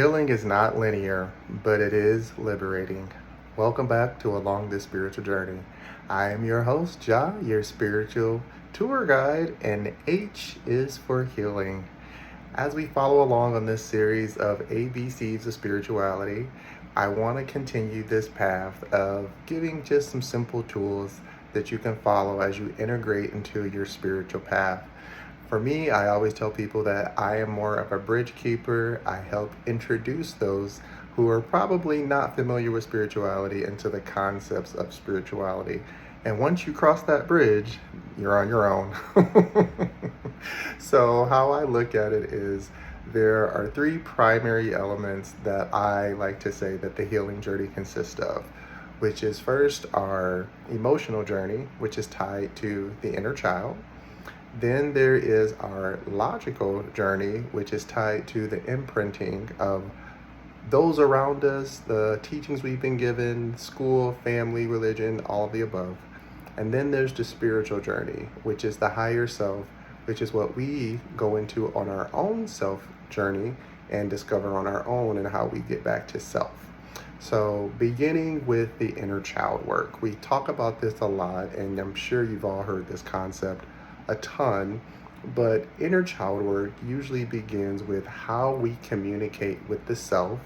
Healing is not linear, but it is liberating. Welcome back to Along This Spiritual Journey. I am your host, Jah, your spiritual tour guide, and H is for healing. As we follow along on this series of ABCs of spirituality, I want to continue this path of giving just some simple tools that you can follow as you integrate into your spiritual path. For me, I always tell people that I am more of a bridge keeper. I help introduce those who are probably not familiar with spirituality into the concepts of spirituality. And once you cross that bridge, you're on your own. So how I look at it is there are three primary elements that I like to say that the healing journey consists of, which is first our emotional journey, which is tied to the inner child. Then there is our logical journey, which is tied to the imprinting of those around us, the teachings we've been given, school, family, religion, all of the above. And then there's the spiritual journey, which is the higher self, which is what we go into on our own self journey and discover on our own and how we get back to self. So beginning with the inner child work, we talk about this a lot, and I'm sure you've all heard this concept a ton, but inner child work usually begins with how we communicate with the self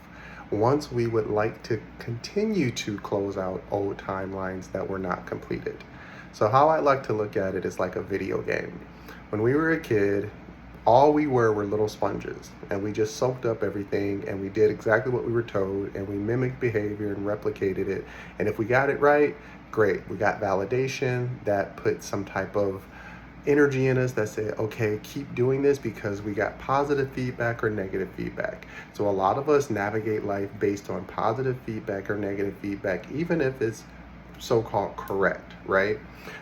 once we would like to continue to close out old timelines that were not completed. So how I like to look at it is like a video game. When we were a kid, all we were little sponges, and we just soaked up everything, and we did exactly what we were told, and we mimicked behavior and replicated it. And if we got it right, great. We got validation that put some type of energy in us that said, okay, keep doing this because we got positive feedback or negative feedback. So a lot of us navigate life based on positive feedback or negative feedback, even if it's so-called correct, right?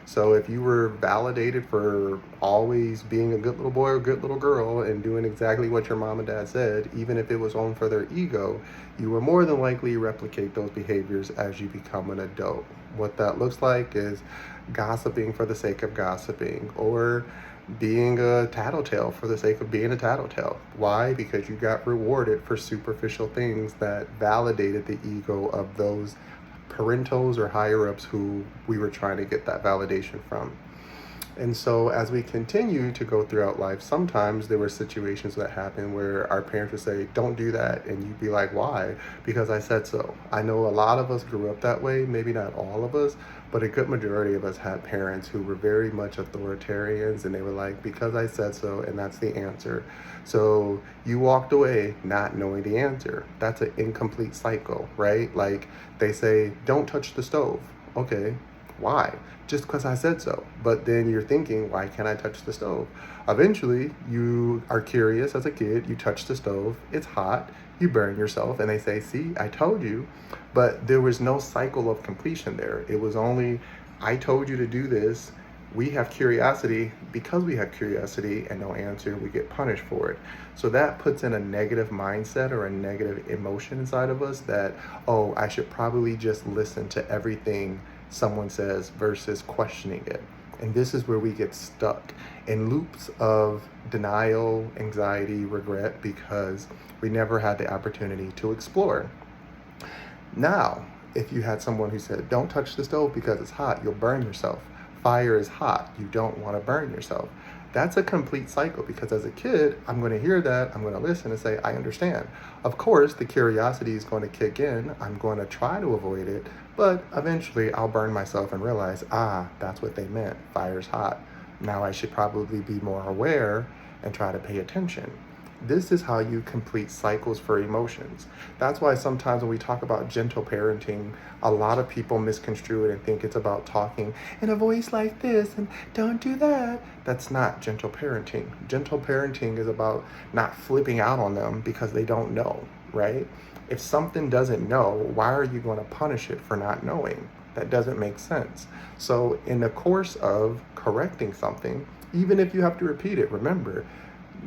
So if you were validated for always being a good little boy or good little girl and doing exactly what your mom and dad said, even if it was on for their ego, you will more than likely replicate those behaviors as you become an adult. What that looks like is gossiping for the sake of gossiping, or being a tattletale for the sake of being a tattletale. Why? Because you got rewarded for superficial things that validated the ego of those parentals or higher ups who we were trying to get that validation from. And so as we continue to go throughout life, sometimes there were situations that happened where our parents would say, don't do that. And you'd be like, why? Because I said so. I know a lot of us grew up that way, maybe not all of us, but a good majority of us had parents who were very much authoritarians, and they were like, because I said so, and that's the answer. So you walked away not knowing the answer. That's an incomplete cycle, right? Like they say, don't touch the stove. Okay, why? Just because I said so. But then you're thinking, why can't I touch the stove? Eventually, you are curious as a kid, you touch the stove, it's hot, you burn yourself, and they say, see, I told you. But there was no cycle of completion there. It was only, I told you to do this. We have curiosity. Because we have curiosity and no answer, we get punished for it. So that puts in a negative mindset or a negative emotion inside of us that, oh, I should probably just listen to everything someone says versus questioning it. And this is where we get stuck in loops of denial, anxiety, regret, because we never had the opportunity to explore. Now, if you had someone who said, don't touch the stove because it's hot, you'll burn yourself. Fire is hot, you don't want to burn yourself. That's a complete cycle, because as a kid, I'm going to hear that, I'm going to listen and say, I understand. Of course, the curiosity is going to kick in. I'm going to try to avoid it, but eventually I'll burn myself and realize, that's what they meant. Fire's hot. Now I should probably be more aware and try to pay attention. This is how you complete cycles for emotions. That's why sometimes when we talk about gentle parenting, a lot of people misconstrue it and think it's about talking in a voice like this and don't do that. That's not gentle parenting. Gentle parenting is about not flipping out on them because they don't know, right? If something doesn't know, why are you going to punish it for not knowing? That doesn't make sense. So in the course of correcting something, even if you have to repeat it, remember,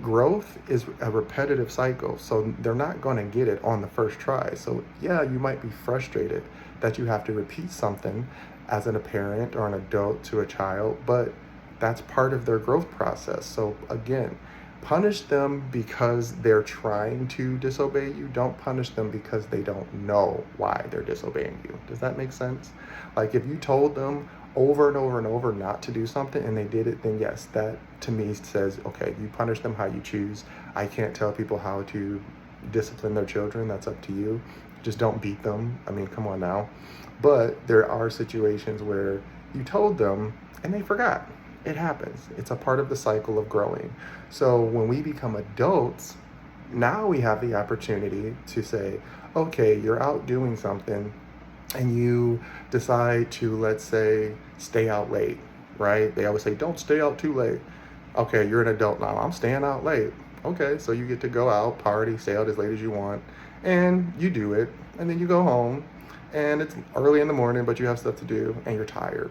growth is a repetitive cycle, so they're not going to get it on the first try. So yeah, you might be frustrated that you have to repeat something as a parent or an adult to a child, but that's part of their growth process. So again, Punish them because they're trying to disobey you. Don't punish them because they don't know why they're disobeying you. Does that make sense? Like if you told them over and over and over not to do something and they did it, then yes, that to me says, okay, you punish them how you choose. I can't tell people how to discipline their children. That's up to you. Just don't beat them. I mean, come on now. But there are situations where you told them and they forgot. It happens. It's a part of the cycle of growing. So when we become adults, now we have the opportunity to say, okay, you're out doing something and you decide to, let's say, stay out late, right? They always say, don't stay out too late. Okay, you're an adult now. I'm staying out late. Okay, so you get to go out, party, stay out as late as you want, and you do it. And then you go home, and it's early in the morning, but you have stuff to do, and you're tired.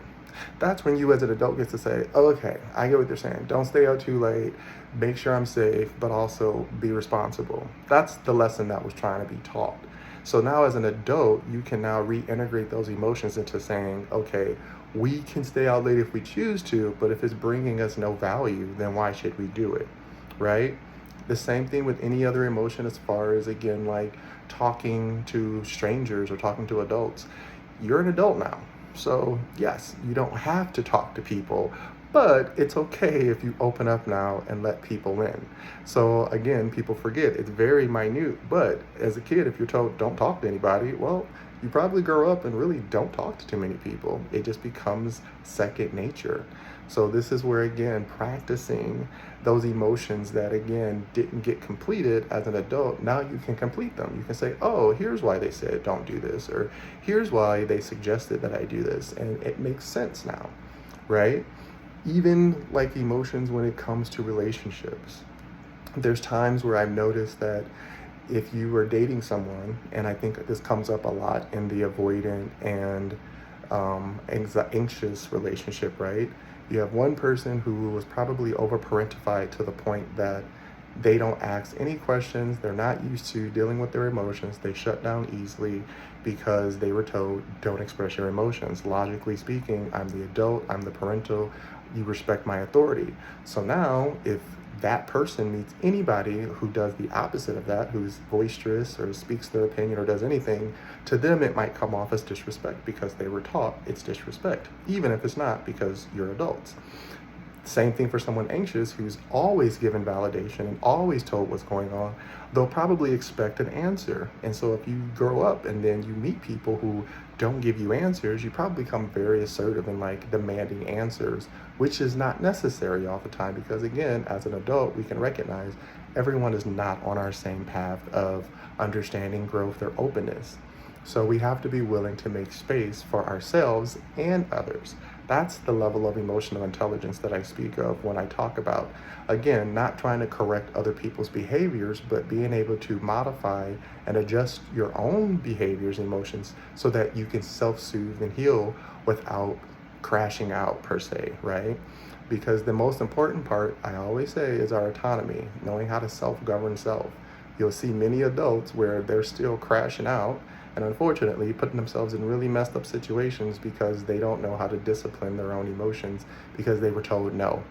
That's when you as an adult get to say, okay, I get what they're saying. Don't stay out too late. Make sure I'm safe, but also be responsible. That's the lesson that was trying to be taught. So now as an adult, you can now reintegrate those emotions into saying, okay, we can stay out late if we choose to, but if it's bringing us no value, then why should we do it, right? The same thing with any other emotion as far as, again, like talking to strangers or talking to adults. You're an adult now. So yes, you don't have to talk to people, but it's okay if you open up now and let people in. So again, people forget it's very minute, but as a kid, if you're told don't talk to anybody, well, you probably grow up and really don't talk to too many people. It just becomes second nature. So this is where, again, practicing those emotions that, again, didn't get completed as an adult, now you can complete them. You can say, oh, here's why they said don't do this, or here's why they suggested that I do this. And it makes sense now, right? Even like emotions when it comes to relationships. There's times where I've noticed that if you are dating someone, and I think this comes up a lot in the avoidant and anxious relationship, right? You have one person who was probably over-parentified to the point that they don't ask any questions. They're not used to dealing with their emotions. They shut down easily because they were told, don't express your emotions. Logically speaking, I'm the adult, I'm the parental, you respect my authority. So now, if that person meets anybody who does the opposite of that, who's boisterous or speaks their opinion or does anything, to them it might come off as disrespect because they were taught it's disrespect, even if it's not, because you're adults. Same thing for someone anxious who's always given validation and always told what's going on. They'll probably expect an answer. And so if you grow up and then you meet people who don't give you answers, you probably become very assertive and like demanding answers, which is not necessary all the time because, again, as an adult, we can recognize everyone is not on our same path of understanding, growth, or openness. So we have to be willing to make space for ourselves and others. That's the level of emotional intelligence that I speak of when I talk about, again, not trying to correct other people's behaviors, but being able to modify and adjust your own behaviors, emotions, so that you can self-soothe and heal without crashing out per se, right? Because the most important part, I always say, is our autonomy, knowing how to self-govern self. You'll see many adults where they're still crashing out and unfortunately putting themselves in really messed up situations because they don't know how to discipline their own emotions because they were told no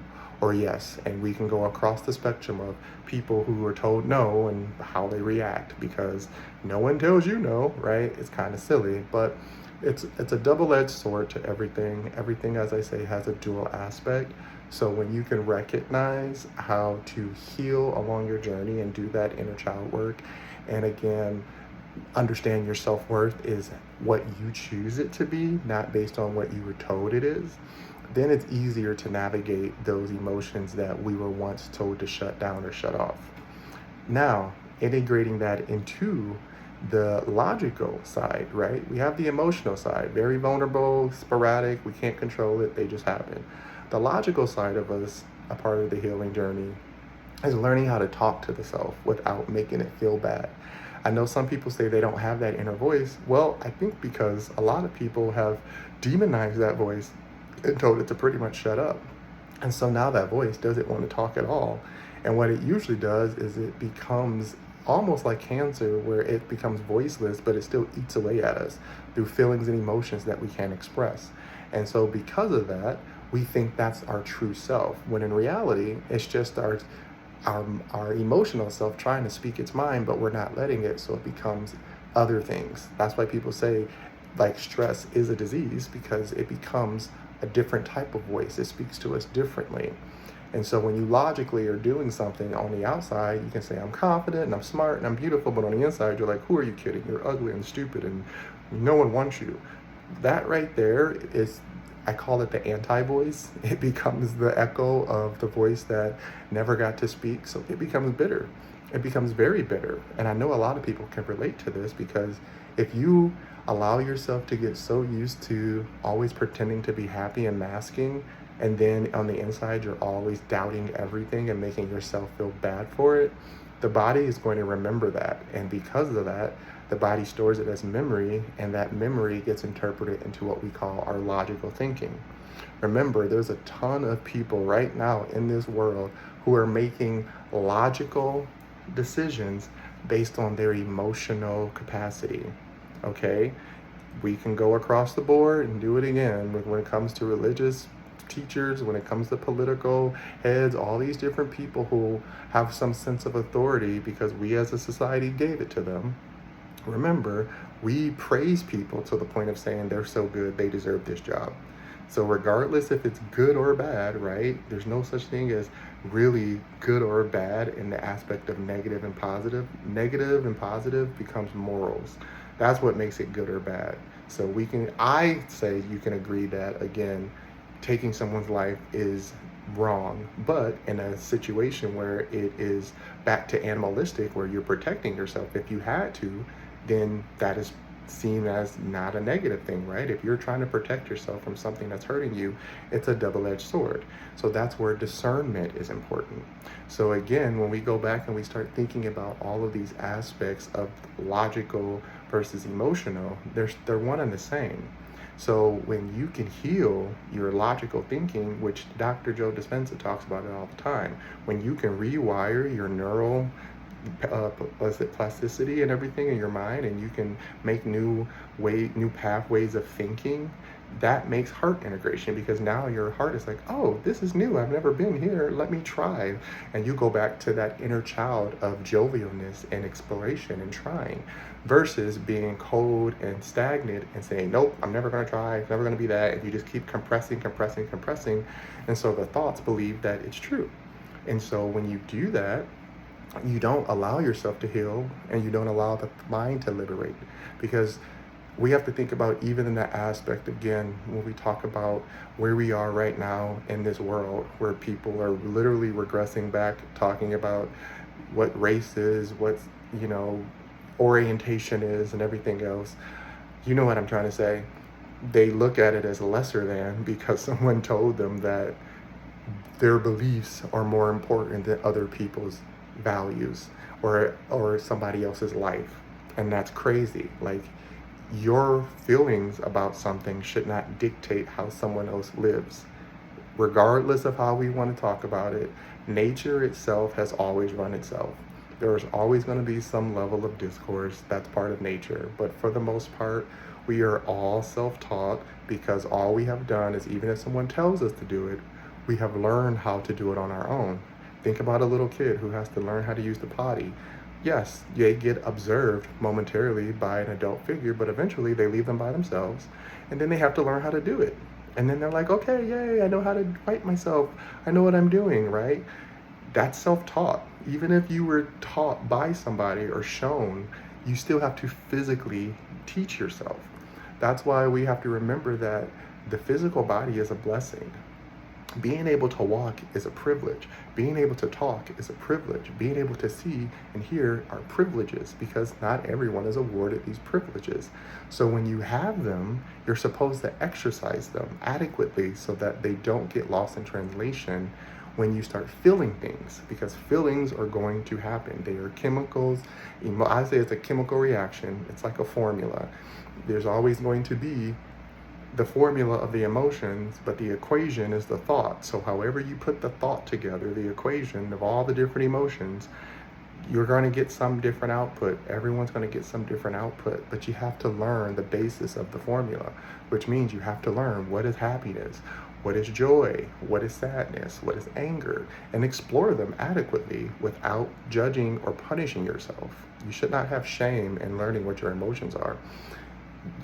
or yes. And we can go across the spectrum of people who were told no and how they react because no one tells you no, right? It's kind of silly, but it's a double-edged sword to everything. Everything, as I say, has a dual aspect. So when you can recognize how to heal along your journey and do that inner child work, and again, understand your self-worth is what you choose it to be, not based on what you were told it is, then it's easier to navigate those emotions that we were once told to shut down or shut off. Now, integrating that into the logical side, right? We have the emotional side, very vulnerable, sporadic, we can't control it, they just happen. The logical side of us, a part of the healing journey, is learning how to talk to the self without making it feel bad. I know some people say they don't have that inner voice. Well, I think because a lot of people have demonized that voice and told it to pretty much shut up. And so now that voice doesn't want to talk at all. And what it usually does is it becomes almost like cancer, where it becomes voiceless, but it still eats away at us through feelings and emotions that we can't express. And so because of that, we think that's our true self, when in reality, it's just our our emotional self trying to speak its mind, but we're not letting it, so it becomes other things. That's why people say like stress is a disease, because it becomes a different type of voice. It speaks to us differently. And so when you logically are doing something on the outside, you can say, I'm confident and I'm smart and I'm beautiful, but on the inside, you're like, who are you kidding? You're ugly and stupid and no one wants you. That right there is, I call it the anti-voice. It becomes the echo of the voice that never got to speak. So it becomes bitter. It becomes very bitter. And I know a lot of people can relate to this, because if you allow yourself to get so used to always pretending to be happy and masking, and then on the inside, you're always doubting everything and making yourself feel bad for it, the body is going to remember that. And because of that, the body stores it as memory, and that memory gets interpreted into what we call our logical thinking. Remember, there's a ton of people right now in this world who are making logical decisions based on their emotional capacity. Okay? We can go across the board and do it again when it comes to religious teachers, when it comes to political heads, all these different people who have some sense of authority because we as a society gave it to them. Remember, we praise people to the point of saying they're so good, they deserve this job. So regardless if it's good or bad, right? There's no such thing as really good or bad in the aspect of negative and positive. Negative and positive becomes morals. That's what makes it good or bad. So I say you can agree that, again, taking someone's life is wrong, but in a situation where it is back to animalistic, where you're protecting yourself, if you had to, then that is seen as not a negative thing, right? If you're trying to protect yourself from something that's hurting you, it's a double-edged sword. So that's where discernment is important. So again, when we go back and we start thinking about all of these aspects of logical versus emotional, they're one and the same. So when you can heal your logical thinking, which Dr. Joe Dispenza talks about it all the time, when you can rewire your neural plasticity and everything in your mind, and you can make new pathways of thinking, that makes heart integration, because now your heart is like, oh, this is new, I've never been here, let me try. And you go back to that inner child of jovialness and exploration and trying, versus being cold and stagnant and saying, nope, I'm never going to try, it's never going to be that. And you just keep compressing. And so the thoughts believe that it's true. And so when you do that, you don't allow yourself to heal, and you don't allow the mind to liberate. Because we have to think about, even in that aspect, again, when we talk about where we are right now in this world, where people are literally regressing back, talking about what race is, what, orientation is, and everything else. You know what I'm trying to say? They look at it as lesser than, because someone told them that their beliefs are more important than other people's values or somebody else's life. And that's crazy. Like, your feelings about something should not dictate how someone else lives. Regardless of how we want to talk about it, nature itself has always run itself. There's always going to be some level of discourse. That's part of nature. But for the most part, we are all self-taught, because all we have done is, even if someone tells us to do it, we have learned how to do it on our own. Think about a little kid who has to learn how to use the potty. Yes, they get observed momentarily by an adult figure, but eventually they leave them by themselves, and then they have to learn how to do it. And then they're like, okay, yay, I know how to wipe myself. I know what I'm doing, right? That's self-taught. Even if you were taught by somebody or shown, you still have to physically teach yourself. That's why we have to remember that the physical body is a blessing. Being able to walk is a privilege. Being able to talk is a privilege. Being able to see and hear are privileges, because not everyone is awarded these privileges. So when you have them, you're supposed to exercise them adequately so that they don't get lost in translation when you start feeling things, because feelings are going to happen. They are chemicals. I say it's a chemical reaction. It's like a formula. There's always going to be the formula of the emotions, but the equation is the thought. So however you put the thought together, the equation of all the different emotions, you're going to get some different output. Everyone's going to get some different output, but you have to learn the basis of the formula, which means you have to learn, what is happiness? What is joy? What is sadness? What is anger? And explore them adequately without judging or punishing yourself. You should not have shame in learning what your emotions are.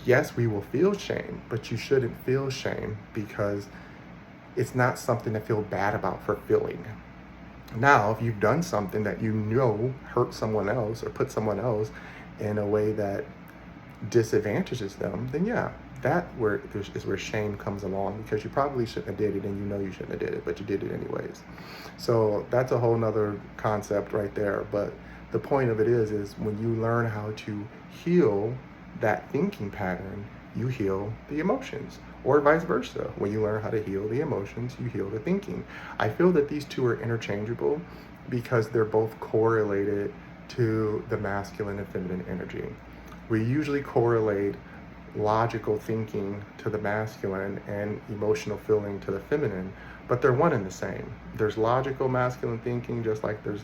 Yes, we will feel shame, but you shouldn't feel shame because it's not something to feel bad about for feeling. Now, if you've done something that you know hurt someone else or put someone else in a way that disadvantages them, then yeah, is where shame comes along, because you probably shouldn't have did it and you know you shouldn't have did it, but you did it anyways. So that's a whole nother concept right there. But the point of it is when you learn how to heal that thinking pattern, you heal the emotions, or vice versa. When you learn how to heal the emotions, you heal the thinking. I feel that these two are interchangeable because they're both correlated to the masculine and feminine energy. We usually correlate logical thinking to the masculine and emotional feeling to the feminine, but they're one and the same. There's logical masculine thinking just like there's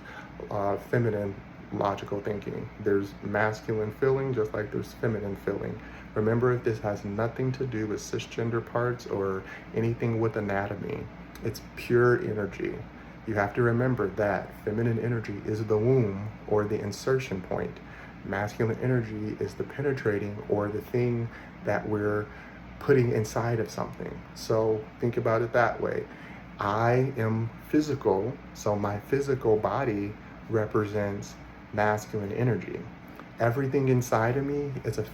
feminine logical thinking. There's masculine feeling just like there's feminine feeling. Remember, this has nothing to do with cisgender parts or anything with anatomy. It's pure energy. You have to remember that feminine energy is the womb or the insertion point. Masculine energy is the penetrating or the thing that we're putting inside of something. So think about it that way. I am physical, so my physical body represents masculine energy. Everything inside of me is a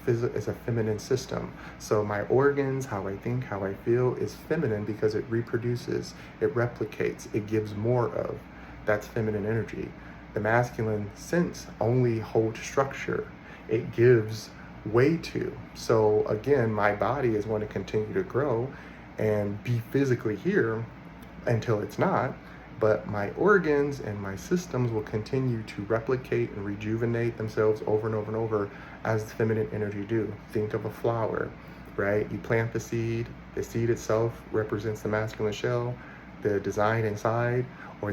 feminine system. So my organs, how I think, how I feel is feminine because it reproduces, it replicates, it gives more of. That's feminine energy. The masculine sense only holds structure. It gives way to. So again, my body is going to continue to grow and be physically here until it's not, but my organs and my systems will continue to replicate and rejuvenate themselves over and over and over as the feminine energy do. Think of a flower, right? You plant the seed itself represents the masculine shell, the design inside, or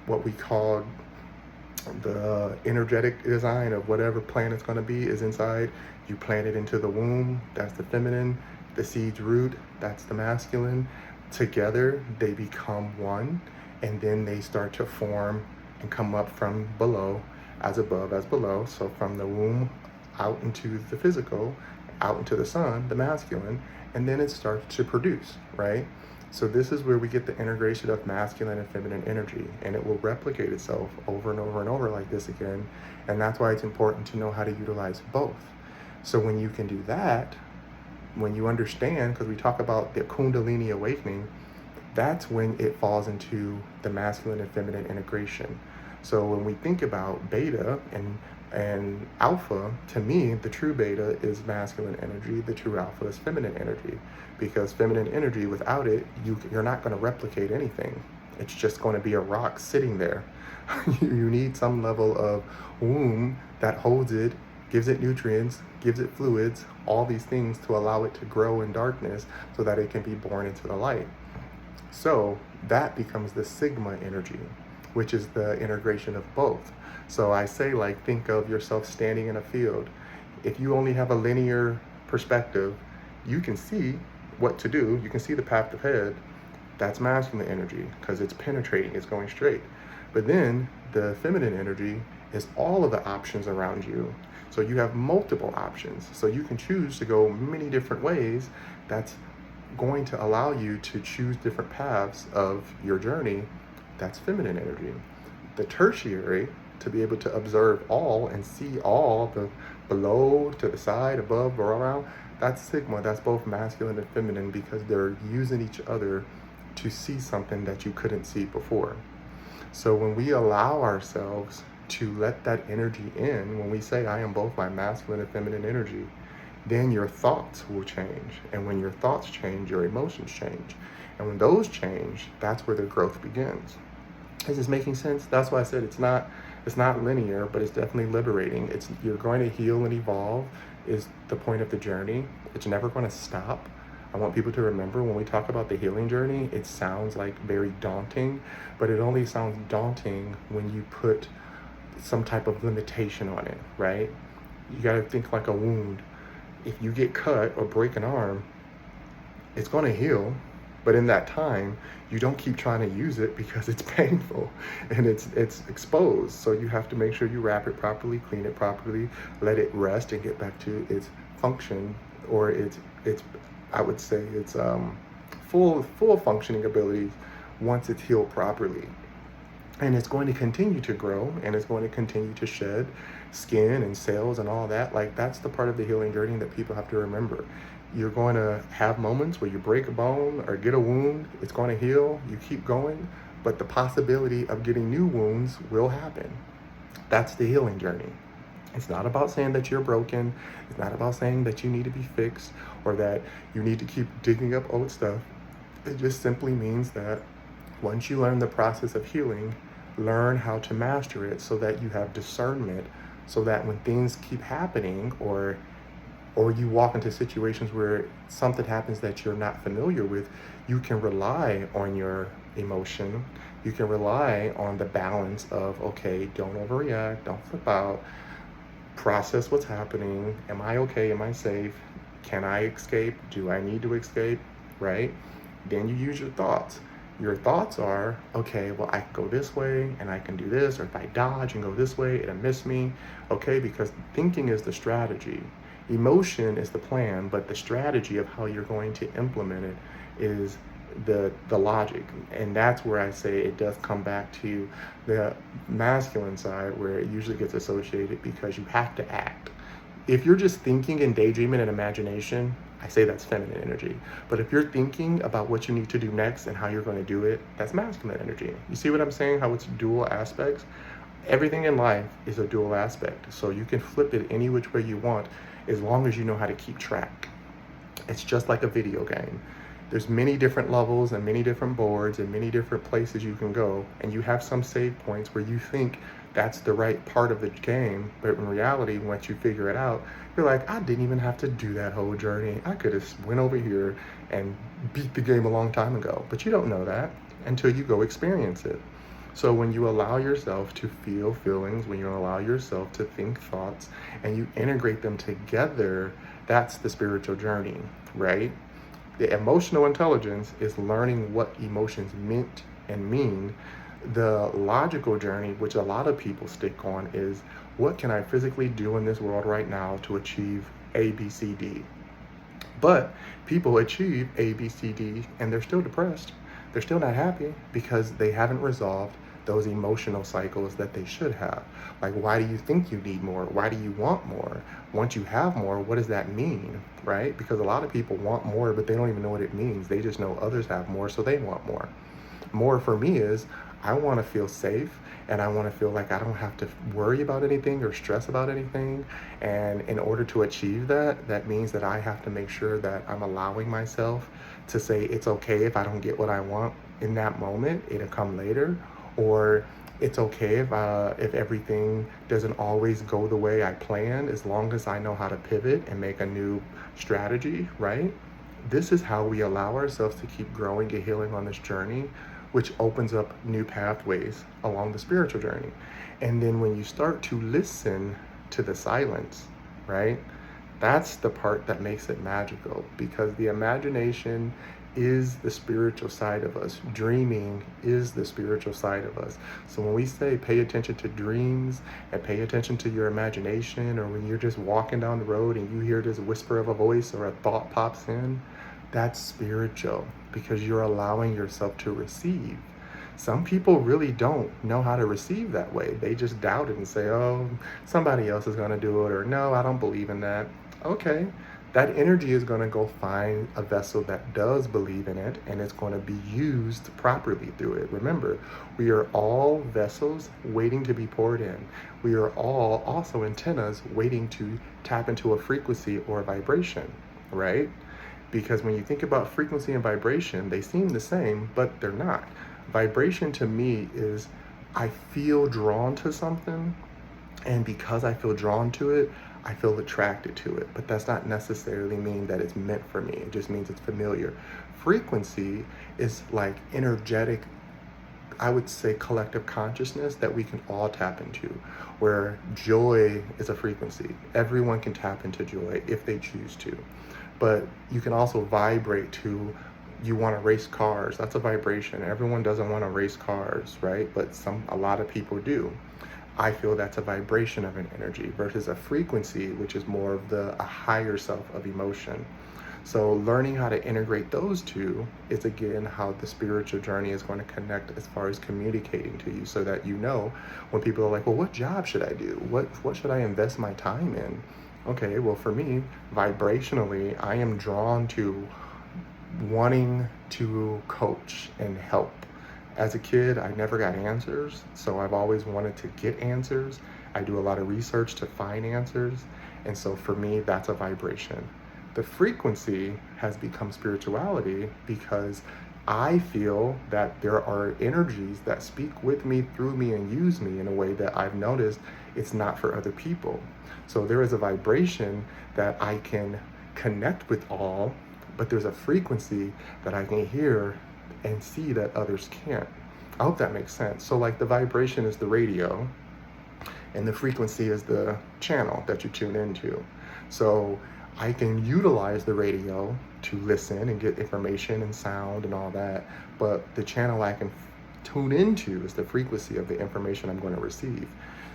what we call the energetic design of whatever plant it's going to be is inside. You plant it into the womb, that's the feminine. The seed's root, that's the masculine. Together they become one, and then they start to form and come up from below, as above as below. So from the womb out into the physical, out into the sun, the masculine, and then it starts to produce, right? So this is where we get the integration of masculine and feminine energy, and it will replicate itself over and over and over like this again. And that's why it's important to know how to utilize both. So when you can do that, when you understand, because we talk about the Kundalini awakening, that's when it falls into the masculine and feminine integration. So when we think about beta and alpha, to me, the true beta is masculine energy, the true alpha is feminine energy. Because feminine energy, without it, you're not going to replicate anything. It's just going to be a rock sitting there. You need some level of womb that holds it, gives it nutrients, gives it fluids, all these things to allow it to grow in darkness so that it can be born into the light. So that becomes the sigma energy, which is the integration of both. So I say, like, think of yourself standing in a field. If you only have a linear perspective, you can see what to do. You can see the path ahead. That's masculine energy because it's penetrating, it's going straight. But then the feminine energy is all of the options around you. So you have multiple options. So you can choose to go many different ways. That's going to allow you to choose different paths of your journey. That's feminine energy. The tertiary, to be able to observe all and see all, the below, to the side, above, or around, that's sigma. That's both masculine and feminine because they're using each other to see something that you couldn't see before. So when we allow ourselves to let that energy in, when we say, I am both my masculine and feminine energy, then your thoughts will change. And when your thoughts change, your emotions change. And when those change, that's where the growth begins. Is this making sense? That's why I said it's not linear, but it's definitely liberating. You're going to heal and evolve is the point of the journey. It's never going to stop. I want people to remember when we talk about the healing journey, it sounds like very daunting, but it only sounds daunting when you put some type of limitation on it, right? You got to think like a wound. If you get cut or break an arm, it's going to heal, But in that time, you don't keep trying to use it because it's painful and it's exposed. So you have to make sure you wrap it properly, clean it properly, let it rest and get back to its function, or its I would say its full functioning abilities once it's healed properly. And it's going to continue to grow, and it's going to continue to shed skin and cells and all that. Like, that's the part of the healing journey that people have to remember. You're going to have moments where you break a bone or get a wound. It's going to heal. You keep going, but the possibility of getting new wounds will happen. That's the healing journey. It's not about saying that you're broken. It's not about saying that you need to be fixed or that you need to keep digging up old stuff. It just simply means that once you learn the process of healing, learn how to master it so that you have discernment, so that when things keep happening, or you walk into situations where something happens that you're not familiar with, you can rely on your emotion. You can rely on the balance of, okay, don't overreact, don't flip out, process what's happening. Am I okay? Am I safe? Can I escape? Do I need to escape? Right? Then you use your thoughts. Your thoughts are, okay, well, I can go this way and I can do this, or if I dodge and go this way, it'll miss me. Okay, because thinking is the strategy. Emotion is the plan, but the strategy of how you're going to implement it is the logic. And that's where I say it does come back to the masculine side, where it usually gets associated because you have to act. If you're just thinking and daydreaming and imagination, I say that's feminine energy. But if you're thinking about what you need to do next and how you're going to do it, that's masculine energy. You see what I'm saying? How it's dual aspects? Everything in life is a dual aspect. So you can flip it any which way you want as long as you know how to keep track. It's just like a video game. There's many different levels and many different boards and many different places you can go, and you have some save points where you think that's the right part of the game, but in reality, once you figure it out, you're like, I didn't even have to do that whole journey. I could have went over here and beat the game a long time ago. But you don't know that until you go experience it. So when you allow yourself to feel feelings, when you allow yourself to think thoughts, and you integrate them together, that's the spiritual journey, right? The emotional intelligence is learning what emotions meant and mean. The logical journey, which a lot of people stick on, is what can I physically do in this world right now to achieve A, B, C, D? But people achieve A, B, C, D, and they're still depressed. They're still not happy because they haven't resolved those emotional cycles that they should have. Like, why do you think you need more? Why do you want more? Once you have more, what does that mean, right? Because a lot of people want more, but they don't even know what it means. They just know others have more, so they want more. More for me is, I want to feel safe, and I want to feel like I don't have to worry about anything or stress about anything. And in order to achieve that, that means that I have to make sure that I'm allowing myself to say it's okay if I don't get what I want in that moment. It'll come later. Or it's okay if everything doesn't always go the way I planned, as long as I know how to pivot and make a new strategy, right? This is how we allow ourselves to keep growing and healing on this journey, which opens up new pathways along the spiritual journey. And then when you start to listen to the silence, right? That's the part that makes it magical, because the imagination is the spiritual side of us. Dreaming is the spiritual side of us. So when we say pay attention to dreams and pay attention to your imagination, or when you're just walking down the road and you hear this whisper of a voice or a thought pops in, that's spiritual, because you're allowing yourself to receive. Some people really don't know how to receive that way. They just doubt it and say, oh, somebody else is going to do it, or no, I don't believe in that. Okay, that energy is going to go find a vessel that does believe in it, and it's going to be used properly through it. Remember, we are all vessels waiting to be poured in. We are all also antennas waiting to tap into a frequency or a vibration, right? Because when you think about frequency and vibration, they seem the same, but they're not. Vibration to me is, I feel drawn to something, and because I feel drawn to it, I feel attracted to it. But that's not necessarily mean that it's meant for me. It just means it's familiar. Frequency is like energetic, I would say collective consciousness that we can all tap into, where joy is a frequency. Everyone can tap into joy if they choose to. But you can also vibrate to you want to race cars. That's a vibration. Everyone doesn't want to race cars, right? But a lot of people do. I feel that's a vibration of an energy versus a frequency, which is more of a higher self of emotion. So learning how to integrate those two is again how the spiritual journey is going to connect as far as communicating to you, so that you know when people are like, well, what job should I do? What should I invest my time in? Okay, well, for me, vibrationally, I am drawn to wanting to coach and help. As a kid, I never got answers, so I've always wanted to get answers. I do a lot of research to find answers, and so for me, that's a vibration. The frequency has become spirituality because I feel that there are energies that speak with me, through me, and use me in a way that I've noticed it's not for other people. So there is a vibration that I can connect with all, but there's a frequency that I can hear and see that others can't. I hope that makes sense. So like the vibration is the radio and the frequency is the channel that you tune into. So I can utilize the radio to listen and get information and sound and all that, but the channel I can tune into is the frequency of the information I'm going to receive.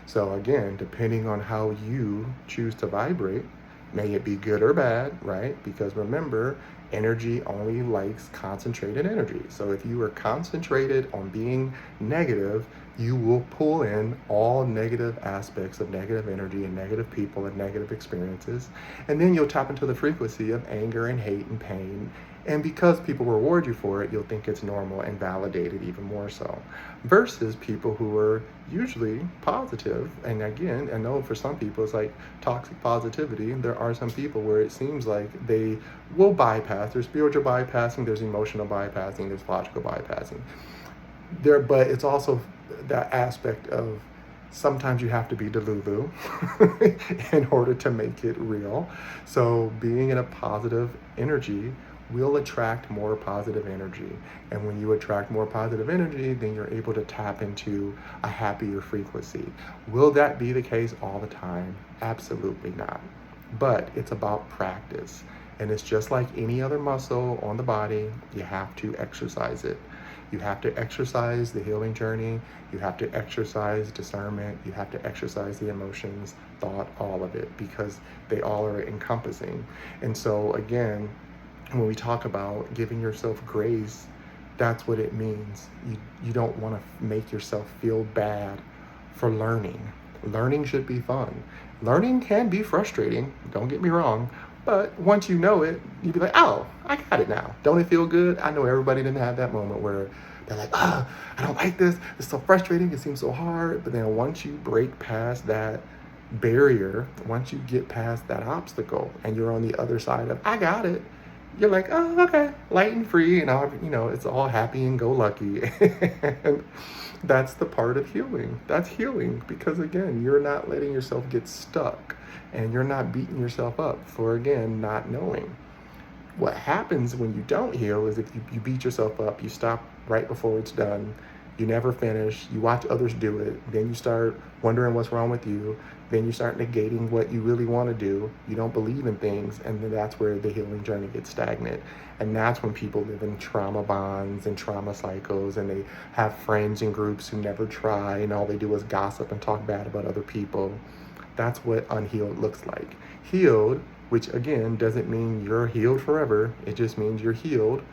So again, depending on how you choose to vibrate, may it be good or bad, right? Because remember, energy only likes concentrated energy. So if you are concentrated on being negative, you will pull in all negative aspects of negative energy and negative people and negative experiences. And then you'll tap into the frequency of anger and hate and pain. And because people reward you for it, you'll think it's normal and validated even more so. Versus people who are usually positive. And again, I know for some people it's like toxic positivity. There are some people where it seems like they will bypass. There's spiritual bypassing, there's emotional bypassing, there's logical bypassing. But it's also that aspect of sometimes you have to be delulu in order to make it real. So being in a positive energy will attract more positive energy. And when you attract more positive energy, then you're able to tap into a happier frequency. Will that be the case all the time? Absolutely not. But it's about practice. And it's just like any other muscle on the body, you have to exercise it. You have to exercise the healing journey. You have to exercise discernment. You have to exercise the emotions, thought, all of it, because they all are encompassing. And so again, when we talk about giving yourself grace, that's what it means. You don't want to make yourself feel bad for learning. Learning should be fun. Learning can be frustrating, don't get me wrong, but once you know it, you'd be like, oh, I got it now. Don't it feel good? I know everybody didn't have that moment where they're like, I don't like this. It's so frustrating. It seems so hard. But then once you break past that barrier, once you get past that obstacle and you're on the other side of, I got it, you're like, oh, okay, light and free, and it's all happy and go lucky. And that's the part of healing. That's healing because, again, you're not letting yourself get stuck and you're not beating yourself up for, again, not knowing. What happens when you don't heal is if you beat yourself up, you stop right before it's done, you never finish, you watch others do it, then you start wondering what's wrong with you, then you start negating what you really want to do, you don't believe in things, and then that's where the healing journey gets stagnant. And that's when people live in trauma bonds and trauma cycles, and they have friends and groups who never try, and all they do is gossip and talk bad about other people. That's what unhealed looks like. Healed, which again doesn't mean you're healed forever, it just means you're healed.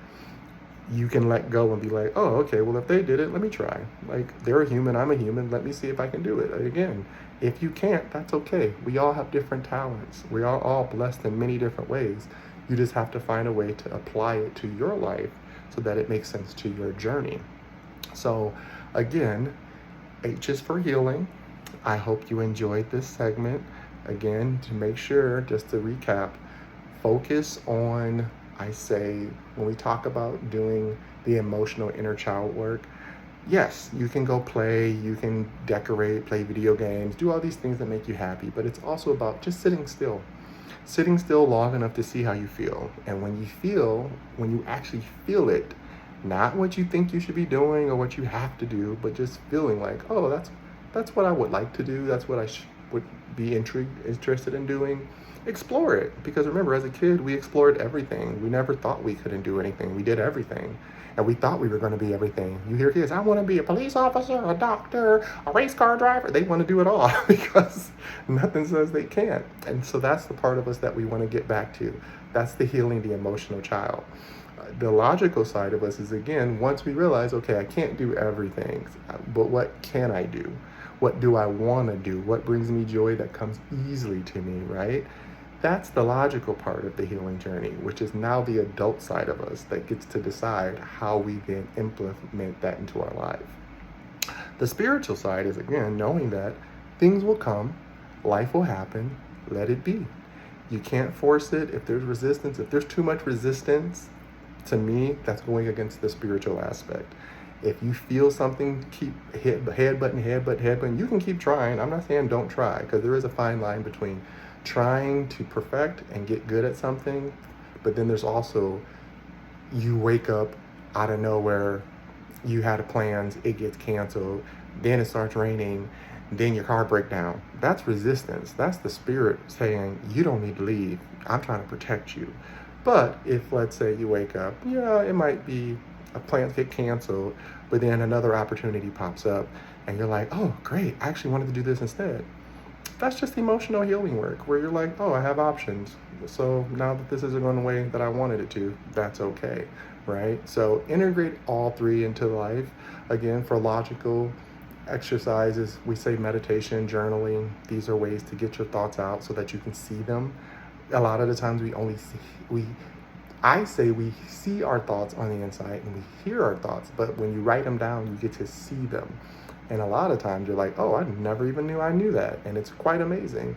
You can let go and be like, oh, okay, well, if they did it, let me try. Like, they're a human, I'm a human, let me see if I can do it. Again, if you can't, that's okay. We all have different talents. We are all blessed in many different ways. You just have to find a way to apply it to your life so that it makes sense to your journey. So again, H is for healing. I hope you enjoyed this segment. Again, to make sure, just to recap, focus on, I say, when we talk about doing the emotional inner child work, yes, you can go play, you can decorate, play video games, do all these things that make you happy, but it's also about just sitting still long enough to see how you feel. And when you actually feel it, not what you think you should be doing or what you have to do, but just feeling like, oh, that's what I would like to do, that's what I would be interested in doing. explore it. Because remember, as a kid, we explored everything. We never thought we couldn't do anything. We did everything. And we thought we were going to be everything. You hear kids, I want to be a police officer, a doctor, a race car driver. They want to do it all because nothing says they can't. And so that's the part of us that we want to get back to. That's the healing the emotional child. The logical side of us is, again, once we realize, okay, I can't do everything, but what can I do? What do I want to do? What brings me joy that comes easily to me, right? That's the logical part of the healing journey, which is now the adult side of us that gets to decide how we then implement that into our life. The spiritual side is, again, knowing that things will come, life will happen, let it be. You can't force it. If there's resistance, if there's too much resistance, to me, that's going against the spiritual aspect. If you feel something, keep headbutting. You can keep trying. I'm not saying don't try, because there is a fine line between trying to perfect and get good at something, but then there's also, you wake up out of nowhere, you had plans, it gets canceled, then it starts raining, then your car breaks down. That's resistance. That's the spirit saying, you don't need to leave. I'm trying to protect you. But if, let's say, you wake up, yeah, it might be a plans get canceled, but then another opportunity pops up and you're like, oh, great, I actually wanted to do this instead. That's just emotional healing work where you're like, oh, I have options. So now that this isn't going the way that I wanted it to, that's okay, right? So integrate all three into life. Again, for logical exercises, we say meditation, journaling. These are ways to get your thoughts out so that you can see them. A lot of the times I say we see our thoughts on the inside and we hear our thoughts, but when you write them down, you get to see them. And a lot of times you're like, oh, I never even knew I knew that. And it's quite amazing.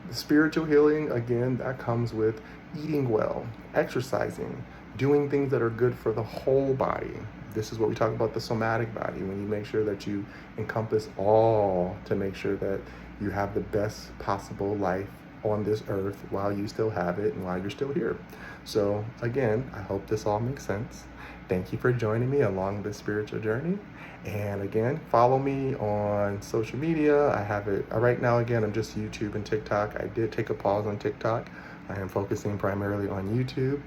The spiritual healing, again, that comes with eating well, exercising, doing things that are good for the whole body. This is what we talk about, the somatic body, when you make sure that you encompass all to make sure that you have the best possible life on this earth while you still have it and while you're still here. So again, I hope this all makes sense. Thank you for joining me along this spiritual journey. And again, follow me on social media. I have it right now. Again, I'm just YouTube and TikTok. I did take a pause on TikTok. I am focusing primarily on YouTube.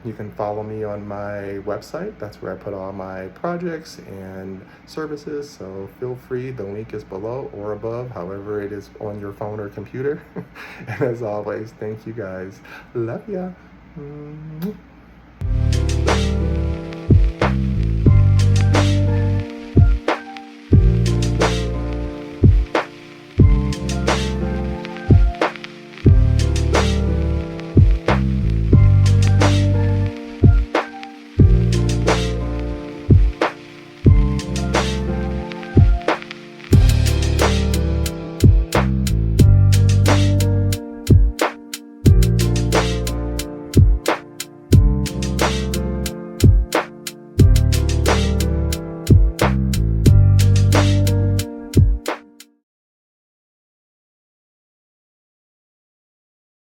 You can follow me on my website. That's where I put all my projects and services. So feel free. The link is below or above, however it is on your phone or computer. And as always, thank you guys. Love ya.